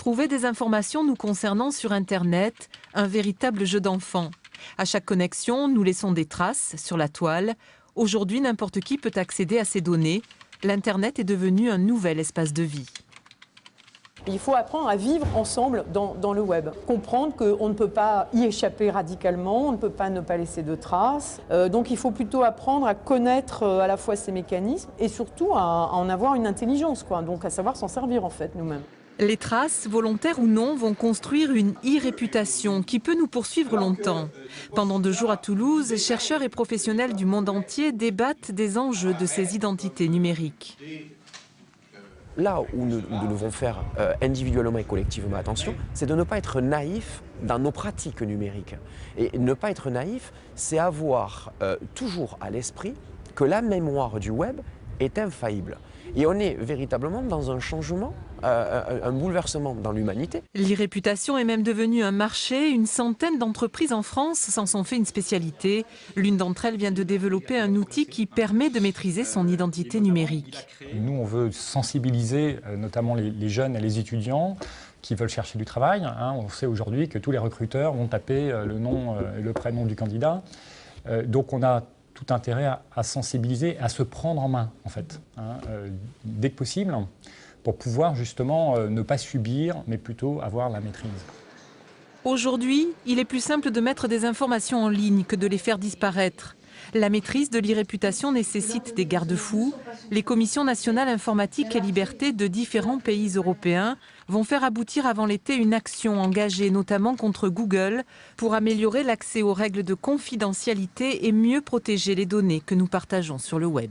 Trouver des informations nous concernant sur Internet, un véritable jeu d'enfant. À chaque connexion, nous laissons des traces sur la toile. Aujourd'hui, n'importe qui peut accéder à ces données. L'Internet est devenu un nouvel espace de vie. Il faut apprendre à vivre ensemble dans le web. Comprendre qu'on ne peut pas y échapper radicalement, on ne peut pas ne pas laisser de traces. Donc il faut plutôt apprendre à connaître à la fois ces mécanismes et surtout à en avoir une intelligence, donc à savoir s'en servir en fait nous-mêmes. Les traces, volontaires ou non, vont construire une e-réputation qui peut nous poursuivre longtemps. Pendant 2 jours à Toulouse, chercheurs et professionnels du monde entier débattent des enjeux de ces identités numériques. Là où nous devons faire individuellement et collectivement attention, c'est de ne pas être naïf dans nos pratiques numériques. Et ne pas être naïf, c'est avoir toujours à l'esprit que la mémoire du web est infaillible. Et on est véritablement dans un changement, un bouleversement dans l'humanité. L'e-réputation est même devenue un marché. Une centaine d'entreprises en France s'en sont fait une spécialité. L'une d'entre elles vient de développer un outil qui permet de maîtriser son identité numérique. Nous, on veut sensibiliser notamment les jeunes et les étudiants qui veulent chercher du travail. On sait aujourd'hui que tous les recruteurs vont taper le nom et le prénom du candidat. Donc on a tout intérêt à sensibiliser, à se prendre en main, en fait, dès que possible, pour pouvoir justement ne pas subir, mais plutôt avoir la maîtrise. Aujourd'hui, il est plus simple de mettre des informations en ligne que de les faire disparaître. La maîtrise de l'e-réputation nécessite des garde-fous. Les commissions nationales informatique et liberté de différents pays européens vont faire aboutir avant l'été une action engagée notamment contre Google pour améliorer l'accès aux règles de confidentialité et mieux protéger les données que nous partageons sur le web.